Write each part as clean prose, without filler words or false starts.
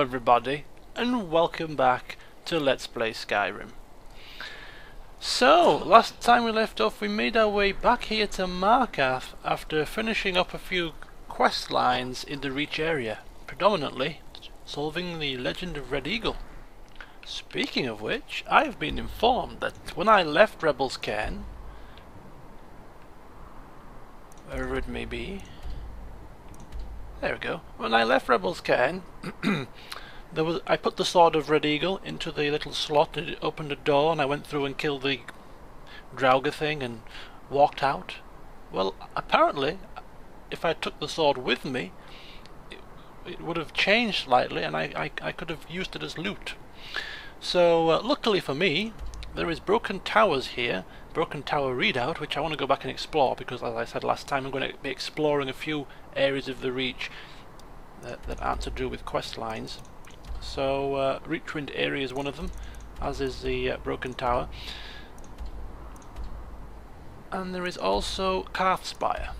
everybody, and welcome back to Let's Play Skyrim. So, last time we left off, we made our way back here to Markarth after finishing up a few quest lines in the Reach area, predominantly solving the Legend of Red Eagle. Speaking of which, I have been informed that when I left Rebel's Cairn, wherever it may be, there we go. When I left Rebel's Cairn, I put the Sword of Red Eagle into the little slot and it opened a door and I went through and killed the Draugr thing and walked out. Well, apparently, if I took the sword with me, it would have changed slightly and I could have used it as loot. So, luckily for me, there is Broken Towers here, Broken Tower Redoubt, which I want to go back and explore because, as I said last time, I'm going to be exploring a few areas of the Reach that aren't to do with quest lines. So, Reachwind area is one of them, as is the Broken Tower. And there is also Karthspire.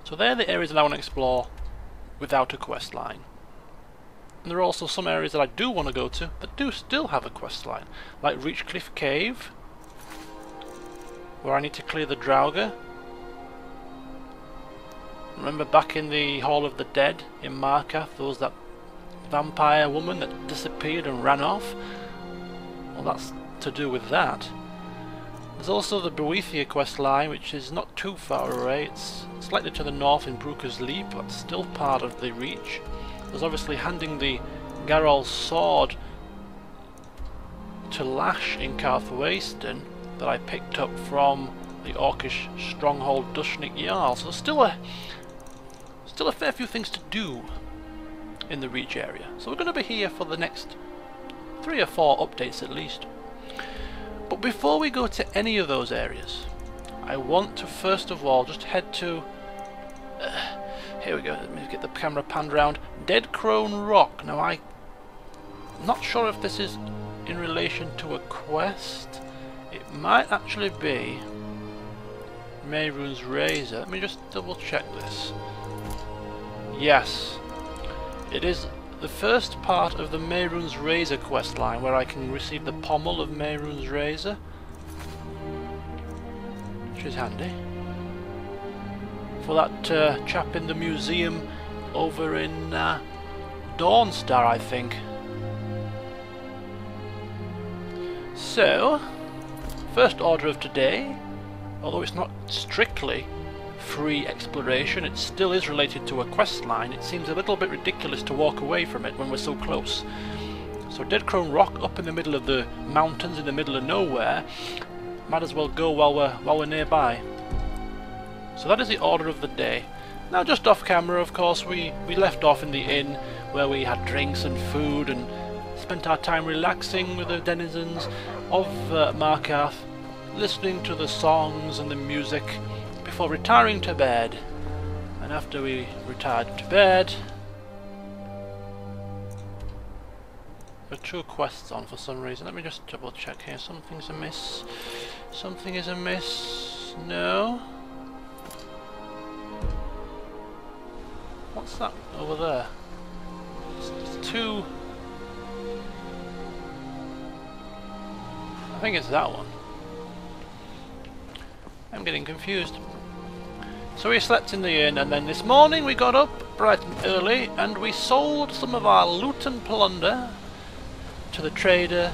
So they're the areas that I want to explore without a quest line. And there are also some areas that I do want to go to that do still have a quest line, like Reachcliff Cave, where I need to clear the Draugr. Remember back in the Hall of the Dead in Markarth, there was that vampire woman that disappeared and ran off? Well, that's to do with that. There's also the Boethia quest line, which is not too far away. It's slightly to the north in Brooker's Leap, but it's still part of the Reach. There's obviously handing the Garol's sword to Lash in Karthwasten that I picked up from the Orcish stronghold Dushnik Jarl. So still a fair few things to do in the Reach area. So we're going to be here for the next 3 or 4 updates at least. But before we go to any of those areas, I want to first of all just head to here we go, let me get the camera panned round. Dead Crone Rock. Now I'm not sure if this is in relation to a quest. It might actually be Mehrunes Razor. Let me just double check this. Yes, it is the first part of the Mehrunes Razor quest line where I can receive the pommel of Mehrunes Razor, which is handy for that chap in the museum over in Dawnstar, I think. So, first order of today, although it's not strictly free exploration, it still is related to a quest line. It seems a little bit ridiculous to walk away from it when we're so close. So Dead Crone Rock, up in the middle of the mountains, in the middle of nowhere, might as well go while we're nearby. So that is the order of the day. Now, just off camera, of course, we left off in the inn where we had drinks and food and spent our time relaxing with the denizens of Markarth, listening to the songs and the music before retiring to bed. And after we retired to bed, there are 2 quests on for some reason. Let me just double check here. Something's amiss. Something is amiss. No. What's that over there? It's 2. I think it's that one. I'm getting confused. So we slept in the inn, and then this morning we got up bright and early and we sold some of our loot and plunder to the trader,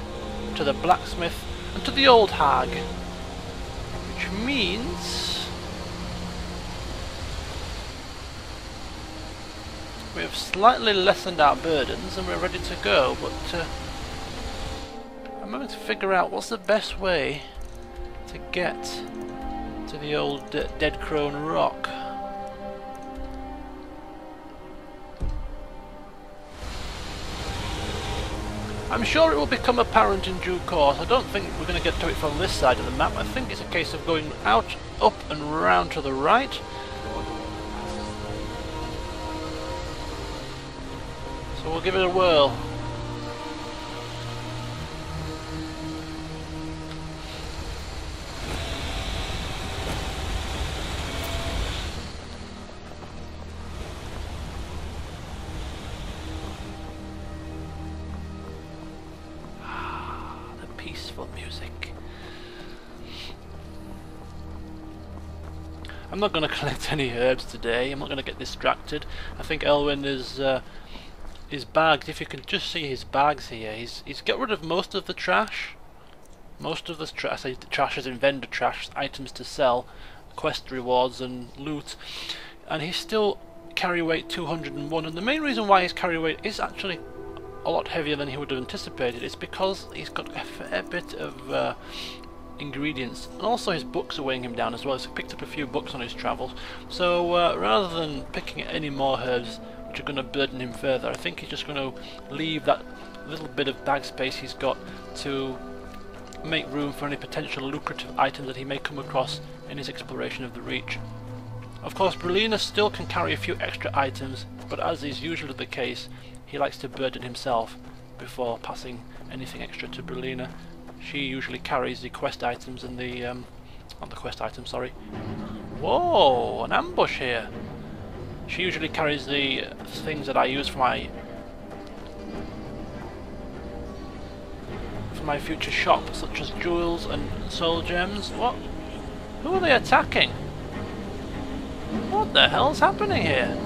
to the blacksmith and to the old hag, which means we have slightly lessened our burdens and we're ready to go. But I'm going to figure out what's the best way to get to the old Dead Crone Rock. I'm sure it will become apparent in due course. I don't think we're going to get to it from this side of the map. I think it's a case of going out, up and round to the right. So we'll give it a whirl. peaceful music. I'm not going to collect any herbs today. I'm not going to get distracted. I think Elywnn is his bags. If you can just see his bags here, he's got rid of most of the trash. Most of the trash. I say the trash as in vendor trash, items to sell, quest rewards and loot, and he's still carry weight 201. And the main reason why his carry weight is actually a lot heavier than he would have anticipated is because he's got a fair bit of ingredients, and also his books are weighing him down as well. So he picked up a few books on his travels. So rather than picking any more herbs which are going to burden him further, I think he's just going to leave that little bit of bag space he's got to make room for any potential lucrative items that he may come across in his exploration of the Reach. Of course, Brelina still can carry a few extra items, but as is usually the case, he likes to burden himself before passing anything extra to Brelina. She usually carries the quest items and the not the quest items, sorry. Whoa, an ambush here. She usually carries the things that I use for my future shop, such as jewels and soul gems. What? Who are they attacking? What the hell's happening here?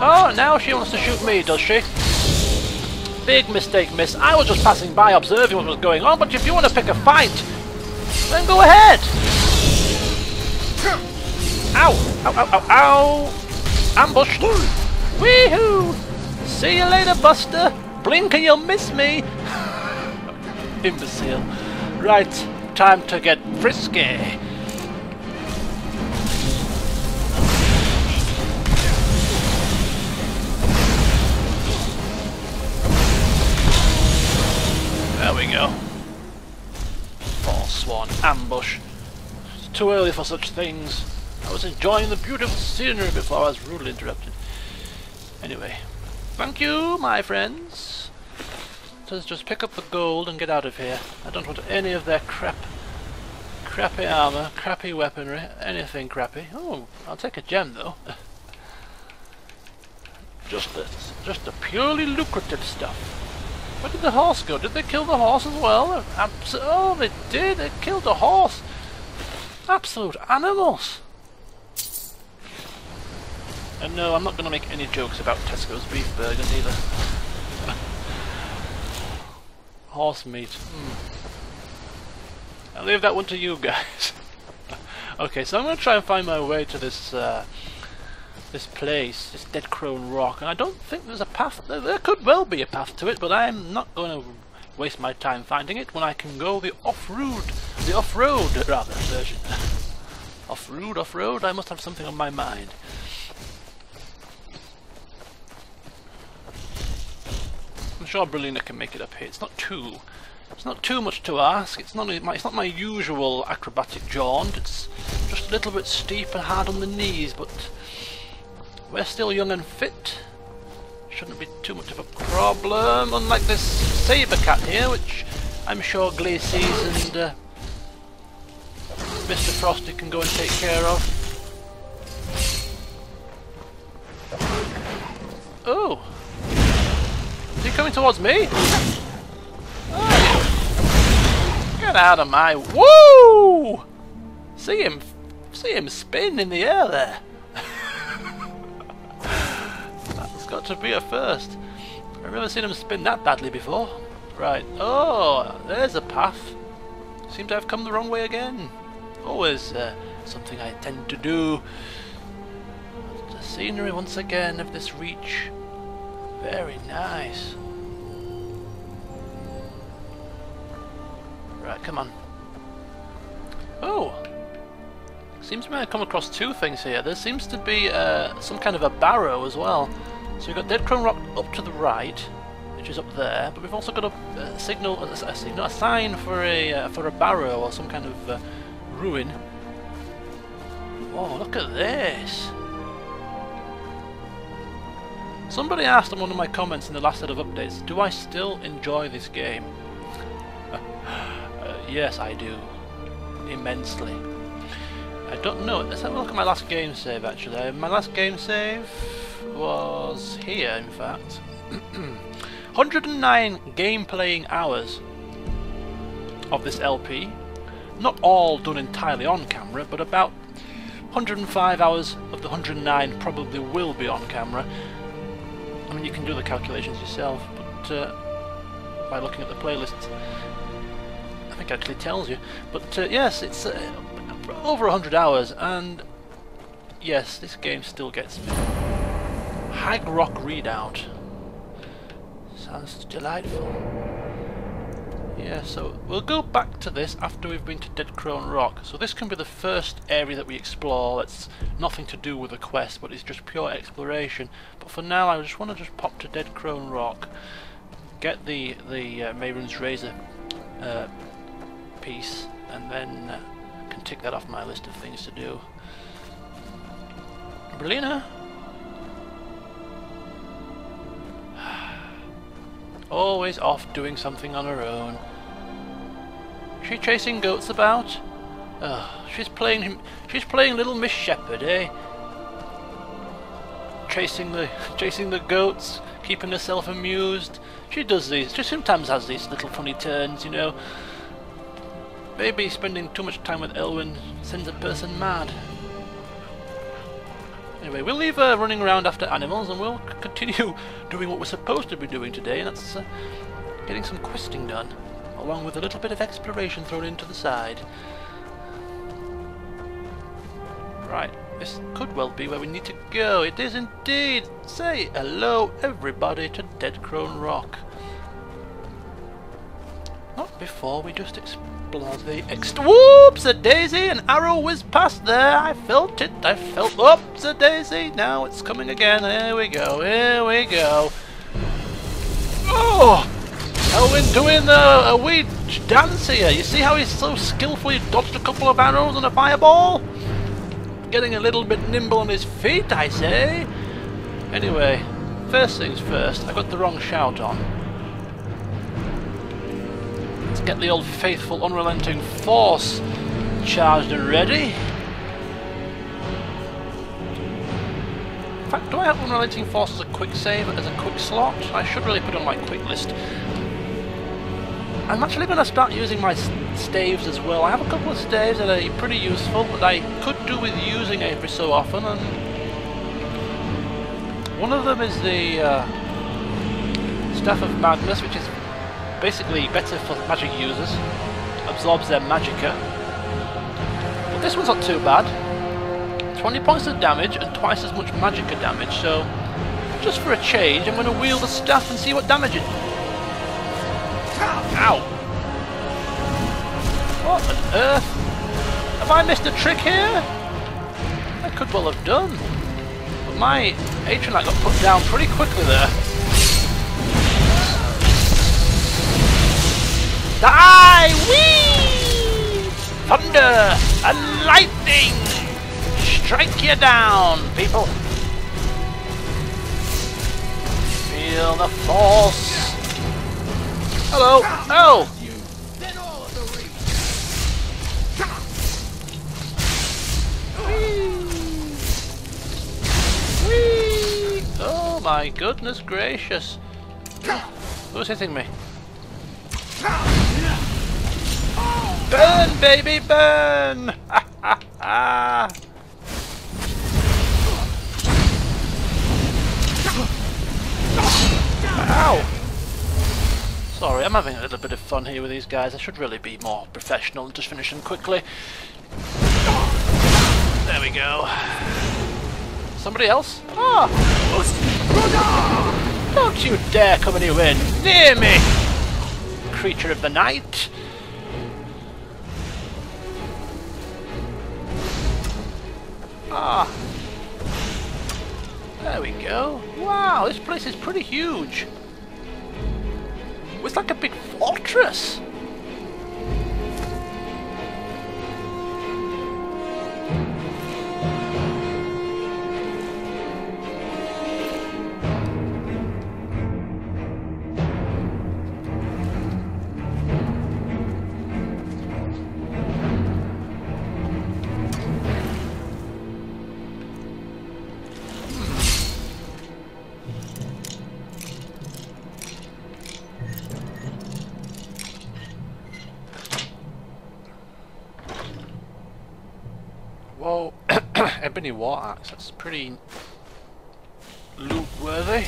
Oh, now she wants to shoot me, does she? Big mistake, miss. I was just passing by observing what was going on, but if you want to pick a fight, then go ahead! Ow! Ow, ow, ow, ow! Ambush! Weehoo! See you later, Buster! Blink and you'll miss me! Imbecile. Right, time to get frisky. There we go. False swan ambush. It's too early for such things. I was enjoying the beautiful scenery before I was rudely interrupted. Anyway, thank you, my friends. Let's just pick up the gold and get out of here. I don't want any of their crappy armor, crappy weaponry, anything crappy. Oh, I'll take a gem though. Just the purely lucrative stuff. Where did the horse go? Did they kill the horse as well? Oh, they did. They killed the horse. Absolute animals. And no, I'm not going to make any jokes about Tesco's beef burgers either. Horse meat. I'll leave that one to you guys. Okay, so I'm going to try and find my way to this this place, this Dead Crone Rock, and I don't think there's a path. There could well be a path to it, but I'm not going to waste my time finding it when I can go the off-road rather version. Off-road. I must have something on my mind. I'm sure Brelina can make it up here. It's not too much to ask. It's not my usual acrobatic jaunt. It's just a little bit steep and hard on the knees, but we're still young and fit. Shouldn't be too much of a problem. Unlike this saber cat here, which I'm sure Glacies and Mr. Frosty can go and take care of. Oh. Is he coming towards me? Oh. Get out of my... Woo! See him spin in the air there. That's got to be a first. I've never seen him spin that badly before. Right. Oh, there's a path. Seem to have come the wrong way again. Always something I tend to do. The scenery once again of this Reach. Very nice. Right, come on. Oh! Seems to me I've come across two things here. There seems to be some kind of a barrow as well. So we've got Dead Crone Rock up to the right, which is up there, but we've also got a sign for a barrow or some kind of ruin. Oh, look at this! Somebody asked in one of my comments in the last set of updates, do I still enjoy this game? Yes, I do. Immensely. I don't know. Let's have a look at my last game save actually. My last game save was here, in fact. 109 game playing hours of this LP. Not all done entirely on camera, but about 105 hours of the 109 probably will be on camera. I mean, you can do the calculations yourself, but by looking at the playlists, I think it actually tells you. But yes, it's over 100 hours, and yes, this game still gets me. Hag Rock Redoubt. Sounds delightful. Yeah, so we'll go back to this after we've been to Dead Crone Rock. So this can be the first area that we explore that's nothing to do with the quest, but it's just pure exploration. But for now, I just want to just pop to Dead Crone Rock, get the Mehrunes Razor piece, and then can tick that off my list of things to do. Berlina? Always off doing something on her own. Is she chasing goats about? Oh, she's playing Little Miss Shepherd, eh? Chasing the goats, keeping herself amused. She does these. She sometimes has these little funny turns, you know. Maybe spending too much time with Elywnn sends a person mad. Anyway, we'll leave her running around after animals, and we'll continue doing what we're supposed to be doing today, and that's getting some questing done, along with a little bit of exploration thrown into the side. Right, this could well be where we need to go. It is indeed. Say hello, everybody, to Dead Crone Rock. Not before we just explore the whoops, a daisy! An arrow whizzed past there. I felt it. I felt. Whoops, a daisy! Now it's coming again. Here we go. Here we go. Oh, Elywnn doing a wee dance here. You see how he's so skillfully dodged a couple of arrows and a fireball? Getting a little bit nimble on his feet, I say. Anyway, first things first. I got the wrong shout on. Let's get the old faithful unrelenting force charged and ready. In fact, do I have unrelenting force as a quick save, as a quick slot? I should really put on my quick list. I'm actually going to start using my staves as well. I have a couple of staves that are pretty useful that I could do with using every so often, and one of them is the Staff of Madness, which is basically better for magic users, absorbs their magicka. But this one's not too bad. 20 points of damage and twice as much magicka damage, so just for a change I'm going to wield the staff and see what damage it... Ow! What on earth? Have I missed a trick here? I could well have done. But my Atronite got put down pretty quickly there. Die! Whee! Thunder and lightning! Strike you down, people! Feel the force! Hello! Oh! Whee! Whee! Oh my goodness gracious! Who's hitting me? Burn, baby, burn! Ha ha ha! Ow! Sorry, I'm having a little bit of fun here with these guys. I should really be more professional and just finish them quickly. There we go. Somebody else? Ah! Don't you dare come anywhere near me! Creature of the night! Ah! There we go. Wow, this place is pretty huge. It's like a big fortress. ebony war axe. That's pretty loot worthy.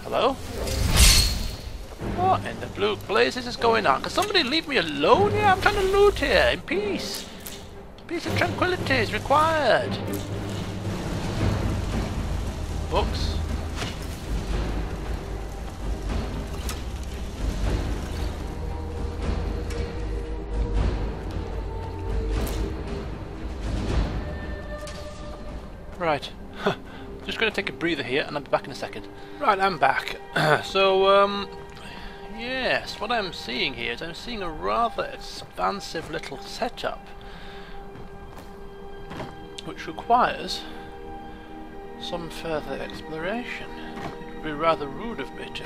Hello? What in the blue blazes is going on? Can somebody leave me alone here? I'm trying to loot here in peace. Peace and tranquility is required. Books. Right. Just going to take a breather here and I'll be back in a second. Right, I'm back. So, yes, what I'm seeing here is I'm seeing a rather expansive little setup which requires some further exploration. It would be rather rude of me to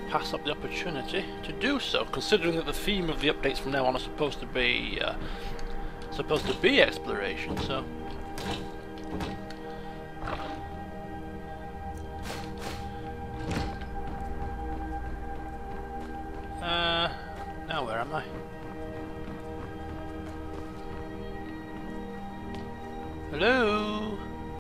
pass up the opportunity to do so, considering that the theme of the updates from now on are supposed to be exploration. So